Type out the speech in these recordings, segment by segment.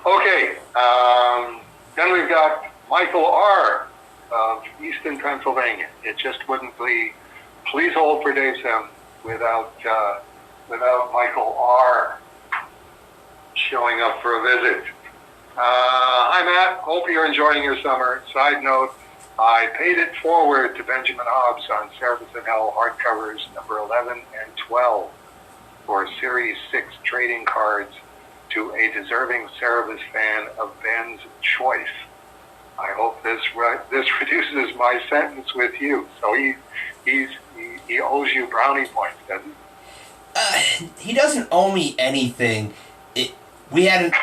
Okay, then we've got Michael R. of Easton, Pennsylvania. It just wouldn't be. Please hold for Dave Sim without Michael R. showing up for a visit. Hi Matt, hope you're enjoying your summer. Side note, I paid it forward to Benjamin Hobbs on Service in Hell hardcovers number 11 and 12 for Series 6 trading cards to a deserving Cerebus fan of Ben's choice. I hope this reduces my sentence with you. So he owes you brownie points, doesn't he? He doesn't owe me anything. We had an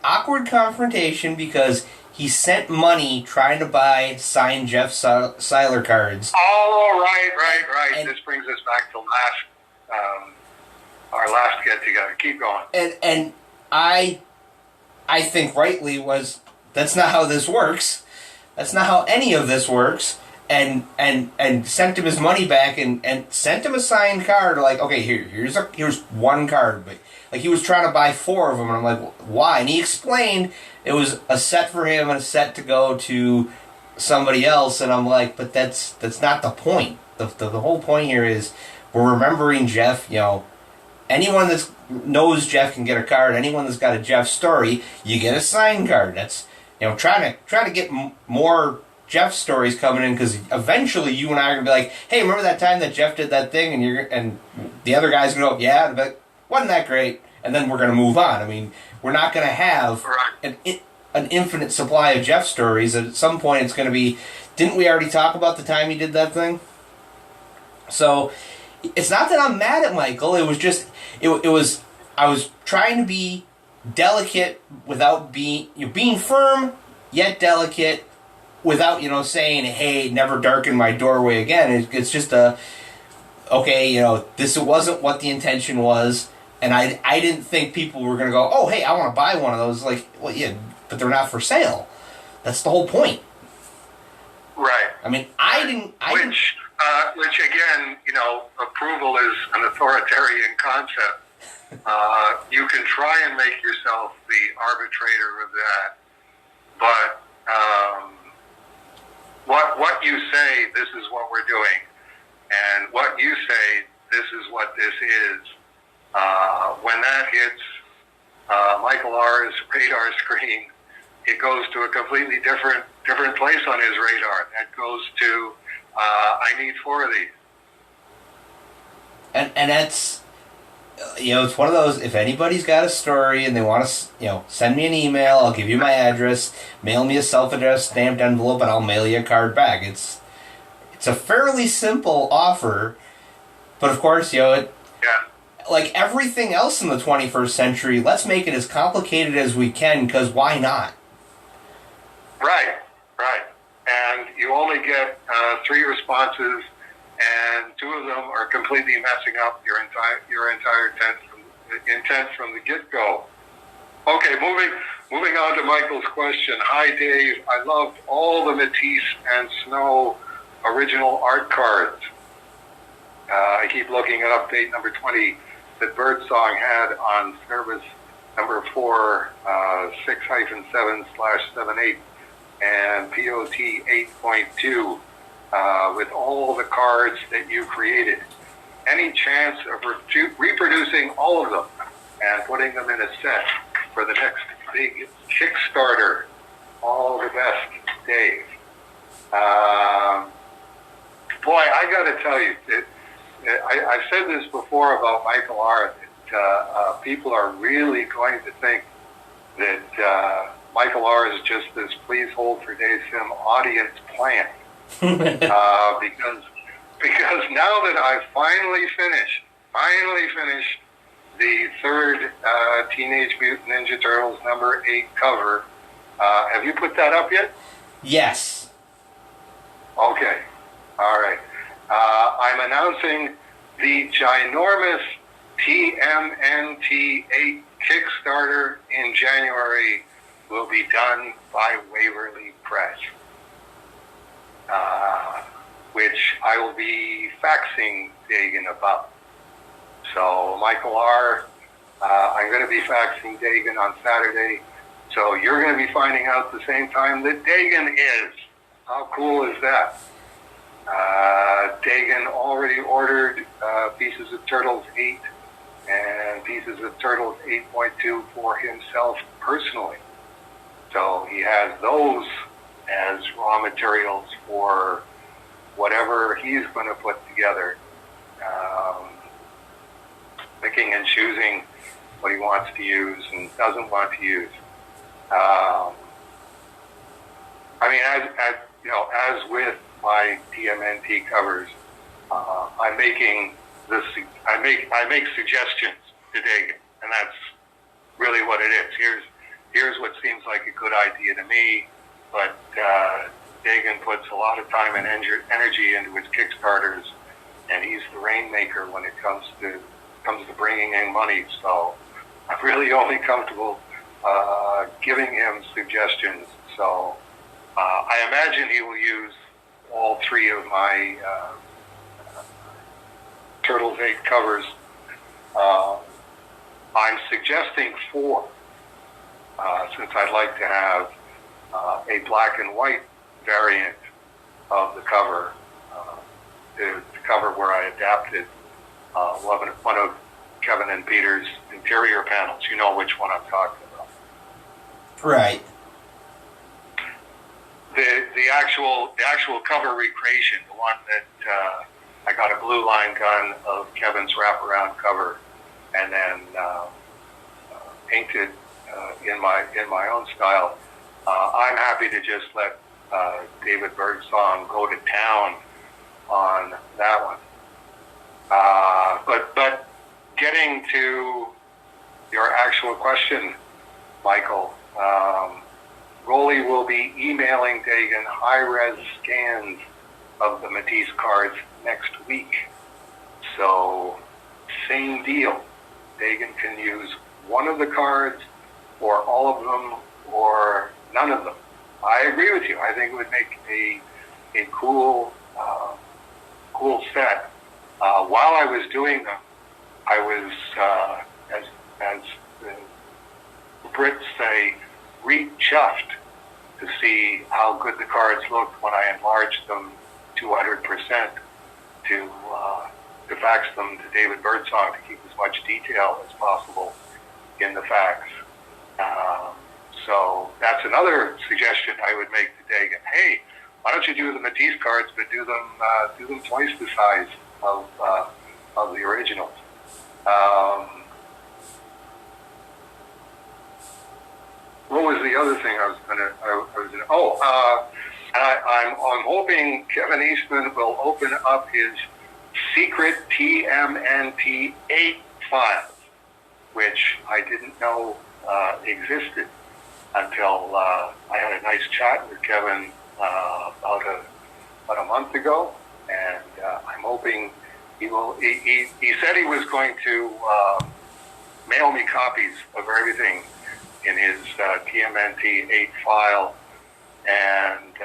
awkward confrontation because he sent money trying to buy signed Jeff Seiler cards. Oh, right. And this brings us back to our last get together. Keep going. And I think rightly was, that's not how this works. That's not how any of this works. And sent him his money back and sent him a signed card. Like, okay, here's one card, but like he was trying to buy 4 of them, and I'm like, why? And he explained it was a set for him and a set to go to somebody else, and I'm like, but that's not the point. The whole point here is we're remembering Jeff. You know, anyone that knows Jeff can get a card. Anyone that's got a Jeff story, you get a signed card. That's, you know, trying to get more Jeff stories coming in, because eventually you and I are gonna be like, hey, remember that time that Jeff did that thing, and the other guy's gonna go, yeah, but wasn't that great? And then we're gonna move on. I mean, we're not gonna have an infinite supply of Jeff stories. At some point, it's gonna be, didn't we already talk about the time he did that thing? So it's not that I'm mad at Michael. It was just it was I was trying to be delicate without being firm yet delicate, without, saying, hey, never darken my doorway again. It's just okay, this wasn't what the intention was, and I didn't think people were going to go, oh, hey, I want to buy one of those. Like, well, yeah, but they're not for sale. That's the whole point. Right. I mean, Which again, approval is an authoritarian concept. You can try and make yourself the arbitrator of that, but what you say, this is what we're doing, and what you say, this is what this is. When that hits Michael R's radar screen, it goes to a completely different place on his radar. That goes to I need 4 of these. And that's, it's one of those, if anybody's got a story and they want to, send me an email, I'll give you my address, mail me a self-addressed stamped envelope, and I'll mail you a card back. It's a fairly simple offer, but of course, like everything else in the 21st century, let's make it as complicated as we can, because why not? Right. And you only get 3 responses, and 2 of them are completely messing up your entire intent from the get-go. Okay, moving on to Michael's question. Hi, Dave. I loved all the Matisse and Snow original art cards. I keep looking at update number 20 that Birdsong had on service number 4, 6-7/78 and POT 8.2. With all the cards that you created. Any chance of reproducing all of them and putting them in a set for the next big Kickstarter? All the best, Dave. Boy, I got to tell you, I've said this before about Michael R. that people are really going to think that Michael R. is just this please hold for Dave Sim audience plant. Because now that I've finally finished the 3rd Teenage Mutant Ninja Turtles number 8 cover, have you put that up yet? Yes. Okay. All right. I'm announcing the ginormous TMNT 8 Kickstarter in January will be done by Waverly Press. Which I will be faxing Dagan about. So, Michael R., I'm going to be faxing Dagan on Saturday, so you're going to be finding out the same time that Dagan is. How cool is that? Dagan already ordered Pieces of Turtles 8 and Pieces of Turtles 8.2 for himself personally. So he has those as raw materials for whatever he's going to put together, picking and choosing what he wants to use and doesn't want to use. I mean, as with my TMNT covers, I make suggestions to Dagan, and that's really what it is. Here's what seems like a good idea to me, but Dagan puts a lot of time and energy into his Kickstarters, and he's the rainmaker when it comes to bringing in money. So I'm really only comfortable giving him suggestions. So I imagine he will use all three of my Turtles 8 covers. I'm suggesting 4, since I'd like to have a black and white variant of the cover, the cover where I adapted one of Kevin and Peter's interior panels. You know which one I'm talking about. Right. The actual cover recreation, the one that I got a blue line gun of Kevin's wraparound cover, and then painted in my own style. I'm happy to just let David Birdsong go to town on that one. But getting to your actual question, Michael, Rolly will be emailing Dagan high-res scans of the Matisse cards next week. So, same deal. Dagan can use one of the cards, or all of them, or none of them. I agree with you. I think it would make a cool set. While I was doing them, I was, as the Brits say, re-chuffed to see how good the cards looked when I enlarged them 200% to fax them to David Birdsong to keep as much detail as possible in the fax. So that's another suggestion I would make to Dagan. Hey, why don't you do the Matisse cards, but do them twice the size of the originals? What was the other thing I'm hoping Kevin Easton will open up his secret TMNT 8 files, which I didn't know existed until I had a nice chat with Kevin about a month ago, and I'm hoping he will. He said he was going to mail me copies of everything in his TMNT 8 file, and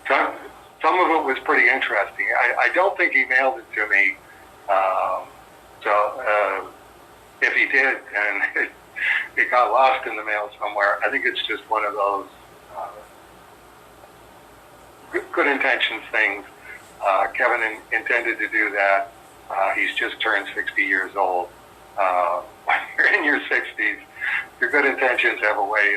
some of it was pretty interesting. I don't think he mailed it to me, so if he did and it got lost in the mail somewhere, I think it's just one of those good intentions things. Kevin intended to do that. He's just turned 60 years old. When you're in your 60s, your good intentions have a way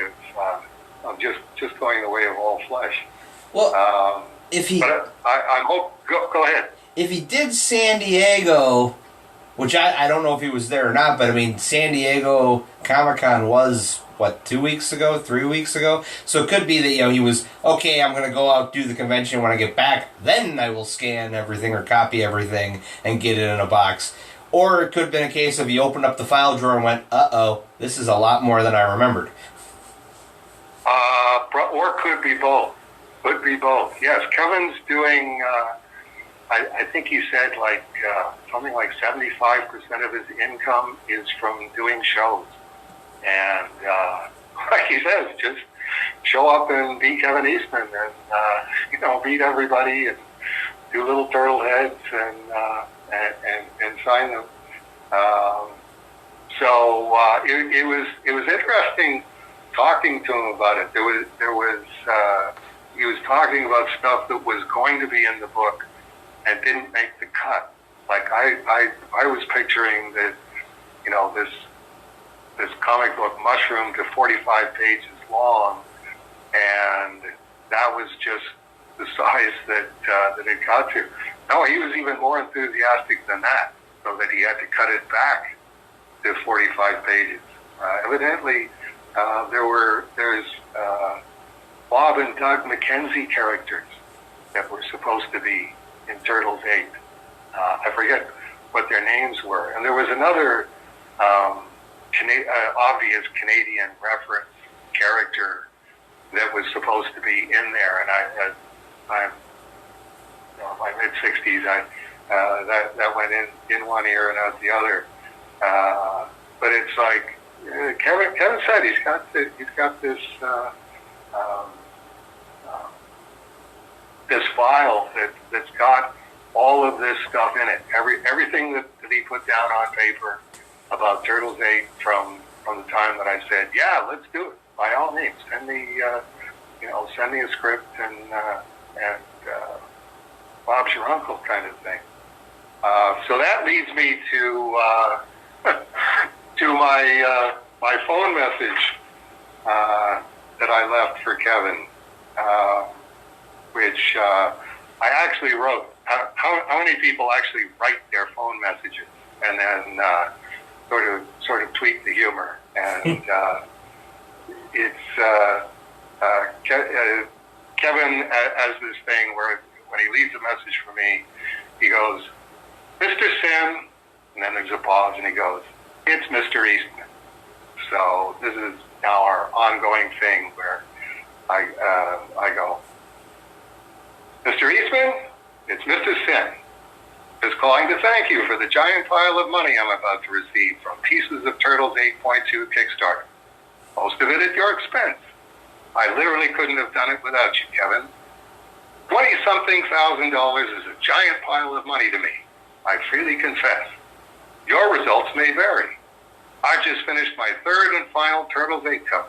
of just going the way of all flesh. Well, if he, but I hope. Go ahead. If he did San Diego, which I don't know if he was there or not, but I mean, San Diego Comic-Con was, what, 2 weeks ago, 3 weeks ago? So it could be that, he was, okay, I'm going to go out, do the convention, when I get back, then I will scan everything or copy everything and get it in a box. Or it could have been a case of he opened up the file drawer and went, uh-oh, this is a lot more than I remembered. Or could be both. Could be both. Yes, Kevin's doing, I think he said something like 75% of his income is from doing shows. And like he says, just show up and be Kevin Easton and, meet everybody and do little turtle heads and sign them. So it was interesting talking to him about it. He was talking about stuff that was going to be in the book and didn't make the cut. Like I was picturing that, you know, this comic book mushroomed to 45 pages long, and that was just the size that it got to. No, he was even more enthusiastic than that, so that he had to cut it back to 45 pages. Evidently, there's Bob and Doug McKenzie characters that were supposed to be in Turtles 8. I forget what their names were. And there was another obvious Canadian reference character that was supposed to be in there. And I'm in my mid-60s. That went in one ear and out the other. But it's like Kevin said, he's got this this file that's got all of this stuff in it. Everything that he put down on paper about Turtles 8 from the time that I said, yeah, let's do it. By all means, send me a script and Bob's your uncle kind of thing. So that leads me to to my phone message that I left for Kevin, which I actually wrote. How many people actually write their phone messages and then sort of tweak the humor? And it's Kevin has this thing where when he leaves a message for me, he goes, "Mr. Sim," and then there's a pause, and he goes, "It's Mr. Easton." So this is now our ongoing thing where I go, "Mr. Eastman, it's Mr. Sim. Just calling to thank you for the giant pile of money I'm about to receive from Pieces of Turtles 8.2 Kickstarter. Most of it at your expense. I literally couldn't have done it without you, Kevin. $20-something thousand is a giant pile of money to me. I freely confess. Your results may vary. I've just finished my third and final Turtles 8 cover,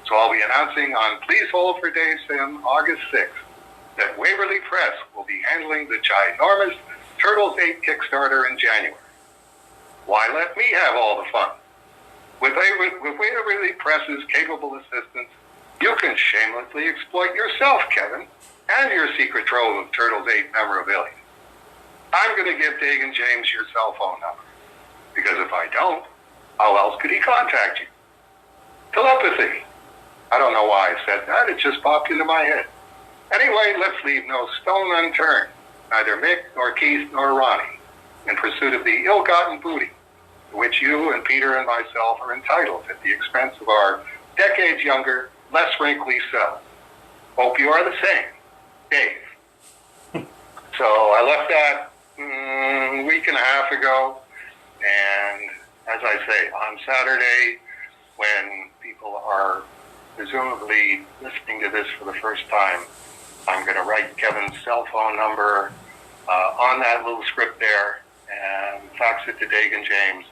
so I'll be announcing on Please Hold for Dave Sim August 6th that Waverly Press will be handling the ginormous Turtles 8 Kickstarter in January. Why let me have all the fun? With Waverly Press's capable assistance, you can shamelessly exploit yourself, Kevin, and your secret trove of Turtles 8 memorabilia. I'm going to give Dagan James your cell phone number, because if I don't, how else could he contact you? Telepathy. I don't know why I said that. It just popped into my head. Anyway, let's leave no stone unturned, neither Mick nor Keith nor Ronnie, in pursuit of the ill-gotten booty, to which you and Peter and myself are entitled at the expense of our decades younger, less wrinkly selves. Hope you are the same. Dave." So I left that a week and a half ago, and as I say, on Saturday, when people are presumably listening to this for the first time, I'm going to write Kevin's cell phone number on that little script there and fax it to Dagan James,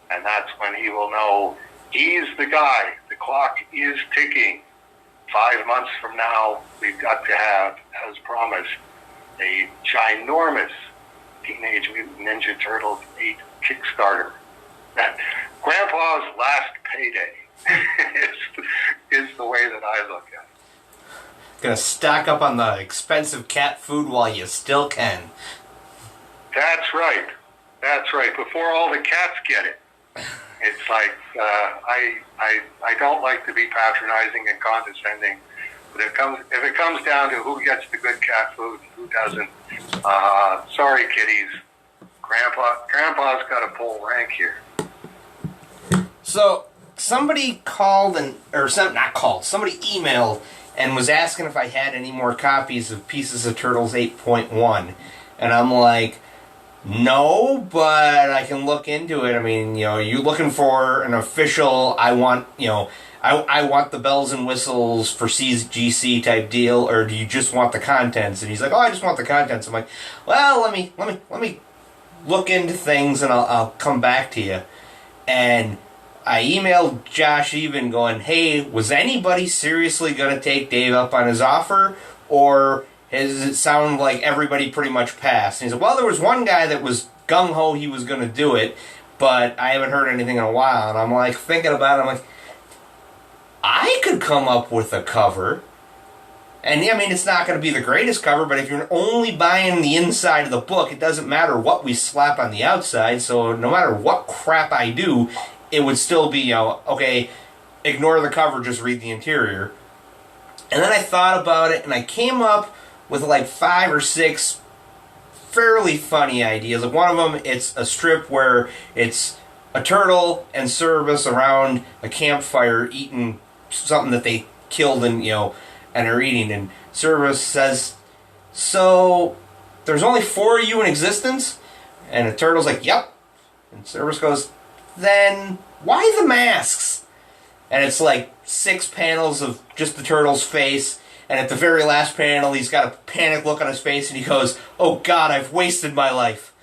and that's when he will know he's the guy. The clock is ticking. 5 months from now, we've got to have, as promised, a ginormous Teenage Mutant Ninja Turtles 8 Kickstarter. That Grandpa's last payday is the way that I look at it. Gonna stock up on the expensive cat food while you still can. That's right. That's right. Before all the cats get it. It's like, I don't like to be patronizing and condescending, but if it comes down to who gets the good cat food and who doesn't, sorry kiddies, Grandpa's got a full rank here. So somebody called somebody emailed and was asking if I had any more copies of Pieces of Turtles 8.1, and I'm like, no, but I can look into it. I mean, you looking for an official, I want the bells and whistles for CGC type deal, or do you just want the contents? And he's like, oh, I just want the contents. I'm like, well, let me look into things and I'll come back to you. And I emailed Josh even going, hey, was anybody seriously going to take Dave up on his offer? Or does it sound like everybody pretty much passed? And he said, well, there was one guy that was gung-ho he was going to do it, but I haven't heard anything in a while. And I'm like, thinking about it, I'm like, I could come up with a cover. And I mean, it's not going to be the greatest cover, but if you're only buying the inside of the book, it doesn't matter what we slap on the outside. So no matter what crap I do, it would still be, okay, ignore the cover, just read the interior. And then I thought about it, and I came up with like 5 or 6 fairly funny ideas. Like one of them, it's a strip where it's a turtle and Cerberus around a campfire eating something that they killed and are eating. And Cerberus says, so there's only 4 of you in existence? And the turtle's like, yep. And Cerberus goes, then why the masks? And it's like 6 panels of just the turtle's face. And at the very last panel, he's got a panic look on his face, and he goes, oh God, I've wasted my life.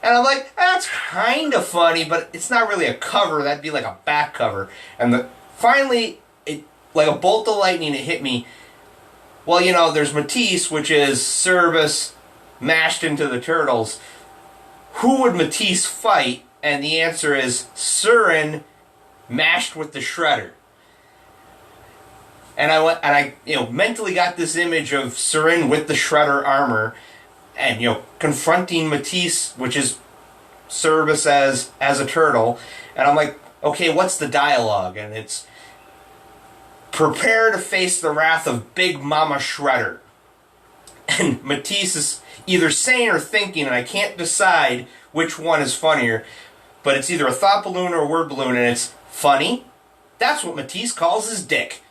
And I'm like, that's kind of funny, but it's not really a cover. That'd be like a back cover. And finally, it like a bolt of lightning, it hit me. Well, there's Matisse, which is Cerberus mashed into the turtles. Who would Matisse fight? And the answer is Surin mashed with the Shredder. And I mentally got this image of Surin with the Shredder armor, and confronting Matisse, which is Cerberus as a turtle. And I'm like, okay, what's the dialogue? And it's, prepare to face the wrath of Big Mama Shredder. And Matisse is either saying or thinking, and I can't decide which one is funnier, but it's either a thought balloon or a word balloon, and it's funny. That's what Matisse calls his dick.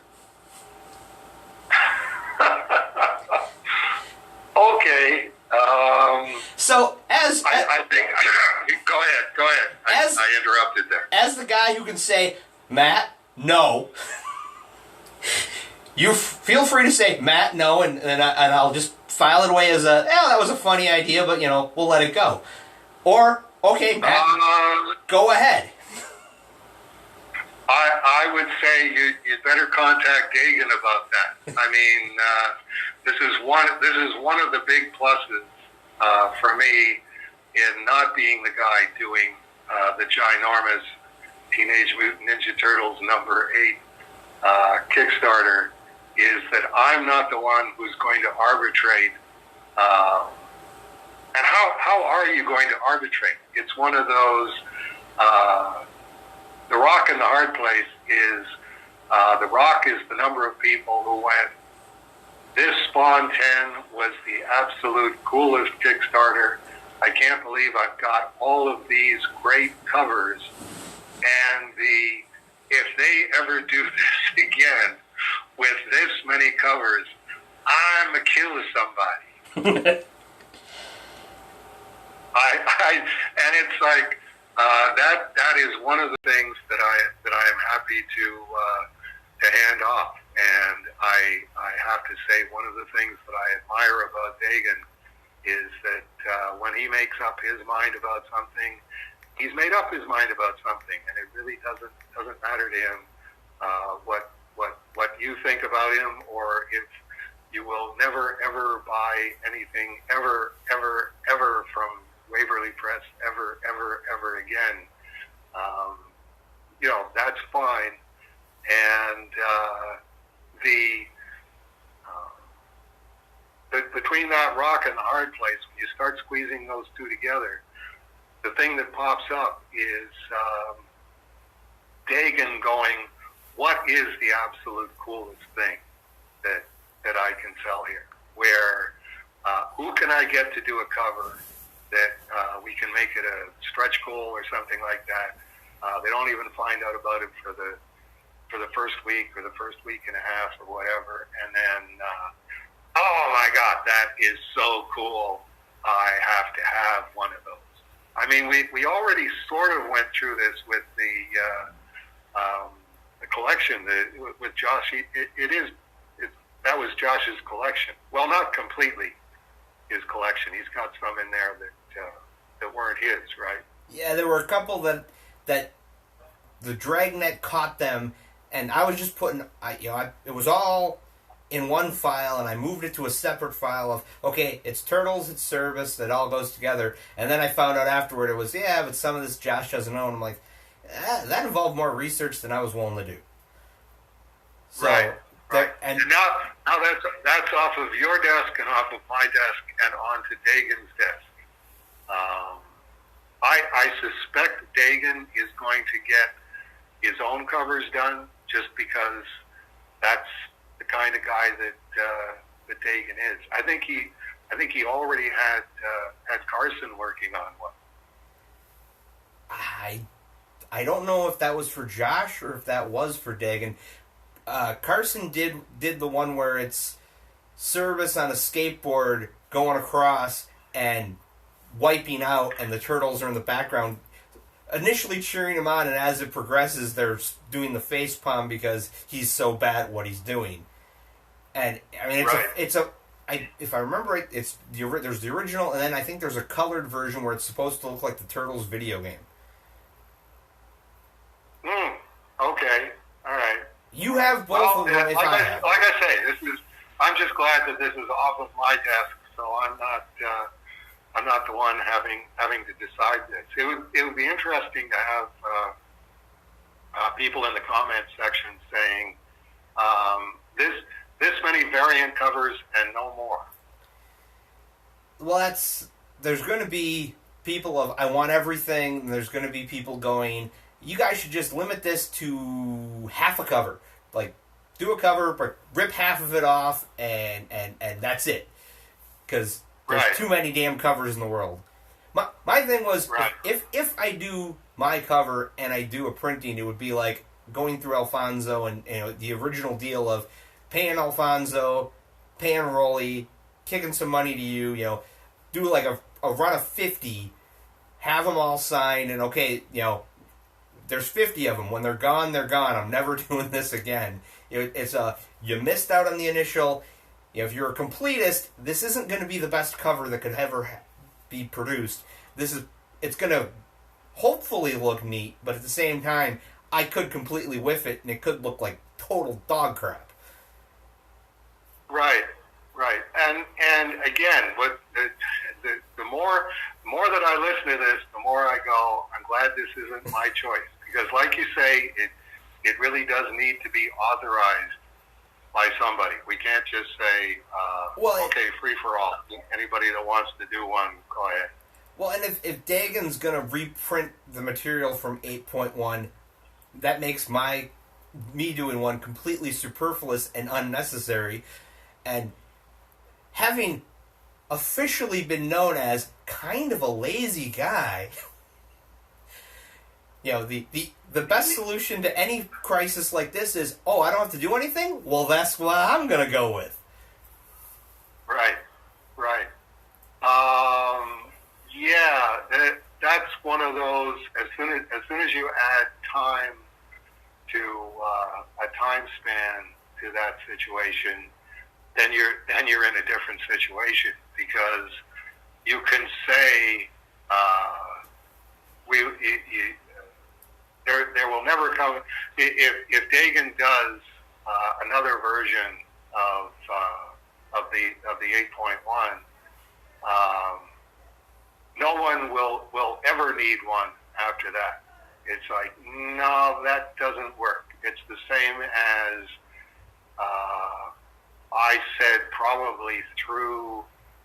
Okay. So I think go ahead. I interrupted there. As the guy who can say, Matt, no. You feel free to say, Matt, no, and I'll just file it away as that was a funny idea, but we'll let it go. Or, okay, Matt, go ahead. I would say you'd better contact Dagan about that. I mean, this is one of the big pluses for me in not being the guy doing the ginormous Teenage Mutant Ninja Turtles #8 Kickstarter, is that I'm not the one who's going to arbitrate. And how are you going to arbitrate? It's one of those. The rock in the hard place is the rock is the number of people who went, this Spawn 10 was the absolute coolest Kickstarter. I can't believe I've got all of these great covers, and if they ever do this again with this many covers, I'm a kill somebody. And it's like that is one of the things that I am happy to hand off. And I have to say, one of the things that I admire about Dagan is that when he makes up his mind about something, he's made up his mind about something, and it really doesn't matter to him what you think about him, or if you will never ever buy anything ever from Waverly Press ever again. That's fine. And between that rock and the hard place, when you start squeezing those two together, the thing that pops up is Dagan going, what is the absolute coolest thing that I can sell here? Where who can I get to do a cover that we can make it a stretch goal or something like that? They don't even find out about it for the first week or the first week and a half or whatever, and then oh my God, that is so cool! I have to have one of those. I mean, we already sort of went through this with the collection with Josh. That was Josh's collection. Well, not completely his collection. He's got some in there that weren't his, right? Yeah, there were a couple that the dragnet caught them, and I was just putting, it was all in one file, and I moved it to a separate file of, okay, it's Turtles, it's Service, that all goes together, and then I found out afterward it was, yeah, but some of this Josh doesn't know, and I'm like, that involved more research than I was willing to do. So, right. And now that's off of your desk and off of my desk and onto Dagan's desk. I suspect Dagan is going to get his own covers done just because that's the kind of guy that Dagan is. I think he already had Carson working on one. I don't know if that was for Josh or if that was for Dagan. Carson did the one where it's Service on a skateboard going across and wiping out, and the turtles are in the background initially cheering him on, and as it progresses they're doing the face palm because he's so bad at what he's doing. And I mean, if I remember right, there's the original, and then I think there's a colored version where it's supposed to look like the Turtles video game. Okay, all right. You have both of them. Like I say, I'm just glad that this is off of my desk, so I'm not the one having to decide this. It would be interesting to have people in the comments section saying this many variant covers and no more. Well, there's going to be people of I want everything, and there's going to be people going, you guys should just limit this to half a cover. Like, do a cover, but rip half of it off, and that's it. Because there's too many damn covers in the world. My thing was, if I do my cover and I do a printing, it would be like going through Alfonso and the original deal of paying Alfonso, paying Rolly, kicking some money to you, do like a run of 50, have them all signed, and okay, there's 50 of them. When they're gone, they're gone. I'm never doing this again. It's you missed out on the initial. If you're a completist, this isn't going to be the best cover that could ever be produced. It's going to hopefully look neat, but at the same time, I could completely whiff it, and it could look like total dog crap. Right. And again, what the more that I listen to this, the more I go, I'm glad this isn't my choice. Because like you say, it really does need to be authorized by somebody. We can't just say, okay, free for all. Anybody that wants to do one, go ahead. Well, and if Dagan's going to reprint the material from 8.1, that makes me doing one completely superfluous and unnecessary. And having officially been known as kind of a lazy guy, the best solution to any crisis like this is, I don't have to do anything? Well, that's what I'm going to go with. Right. That's one of those, as soon as you add time to a time span to that situation, then you're in a different situation, because you can say there will never come if Dagan does another version of the 8.1. No one will ever need one after that. It's like, no, that doesn't work. It's the same as I said, probably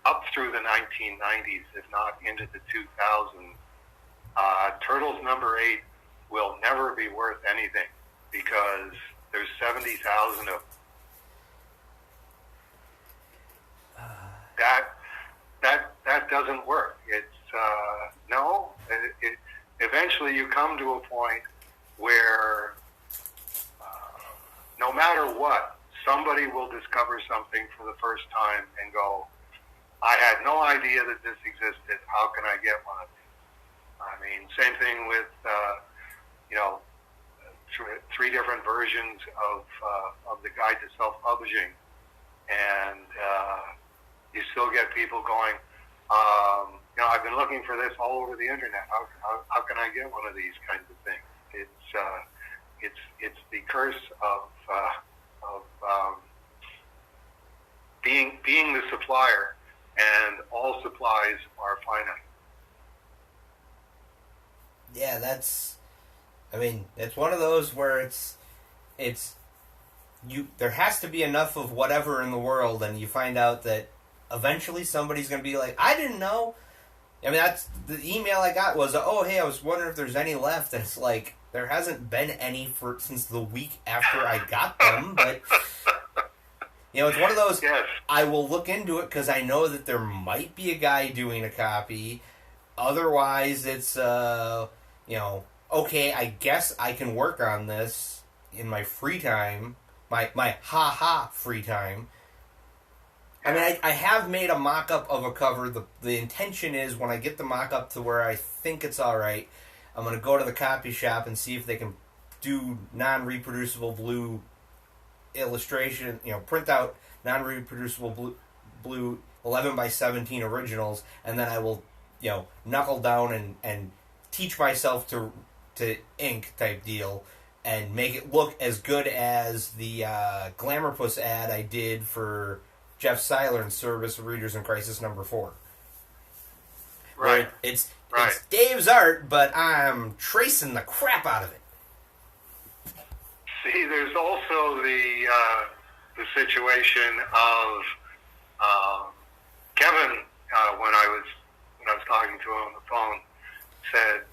up through the 1990s, if not into the 2000s. Turtles number 8 will never be worth anything because there's 70,000 of them. That doesn't work. It's no. Eventually, you come to a point where no matter what, somebody will discover something for the first time and go, I had no idea that this existed. How can I get one of these? I mean, same thing with, three different versions of the Guide to Self-Publishing. And you still get people going, I've been looking for this all over the internet. How can I get one of these kinds of things? It's the curse of being the supplier, and all supplies are finite. Yeah, it's one of those where there has to be enough of whatever in the world, and you find out that eventually somebody's going to be like, I didn't know. I mean, that's the email I got was, oh, hey, I was wondering if there's any left. And it's like, there hasn't been any since the week after I got them, but it's one of those. Yes. I will look into it because I know that there might be a guy doing a copy. Otherwise, it's okay, I guess I can work on this in my free time, my free time. I mean, I have made a mock-up of a cover. The intention is when I get the mock-up to where I think it's all right, I'm going to go to the copy shop and see if they can do non-reproducible blue illustration, print out non-reproducible blue 11 by 17 originals, and then I will, knuckle down and teach myself to ink type deal and make it look as good as the Glamourpuss ad I did for Jeff Seiler in Service of Readers in Crisis number 4. Right. It's Dave's art, but I'm tracing the crap out of it. See, there's also the situation of Kevin when I was talking to him on the phone said,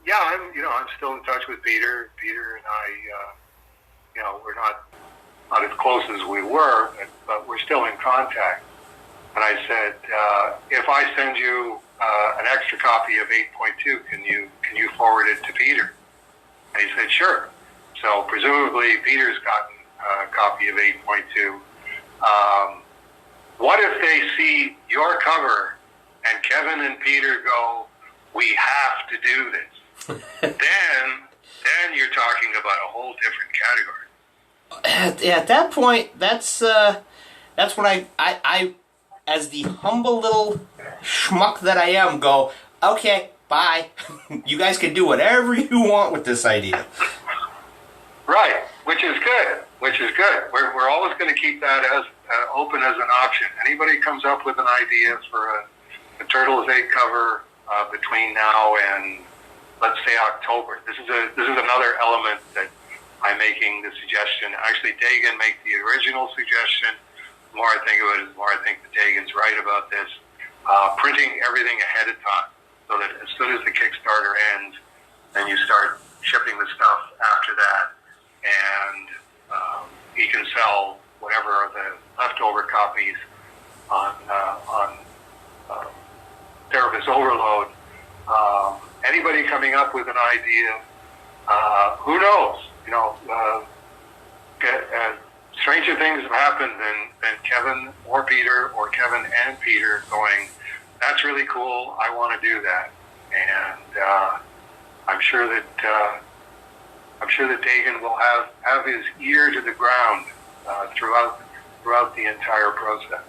yeah, I'm still in touch with Peter. Peter and I, we're not as close as we were, but we're still in contact. And I said, if I send you an extra copy of 8.2, can you forward it to Peter? And he said, sure. So presumably Peter's gotten a copy of 8.2. What if they see your cover and Kevin and Peter go, we have to do this? then you're talking about a whole different category. At that point, that's when I as the humble little schmuck that I am, go, okay, bye. You guys can do whatever you want with this idea. Right, which is good. We're always going to keep that as open as an option. Anybody comes up with an idea for a Turtles 8 cover between now and, let's say, October. This is another element that I'm making the suggestion. Actually, Dagan made the original suggestion. The more I think of it, the more I think that Dagan's right about this. Printing everything ahead of time, so that as soon as the Kickstarter ends, then you start shipping the stuff after that, and he can sell whatever are the leftover copies on Cerebus Overload. Anybody coming up with an idea, who knows? Stranger things have happened than Kevin or Peter, or Kevin and Peter going, that's really cool, I want to do that. And I'm sure that Dagan will have his ear to the ground throughout the entire process.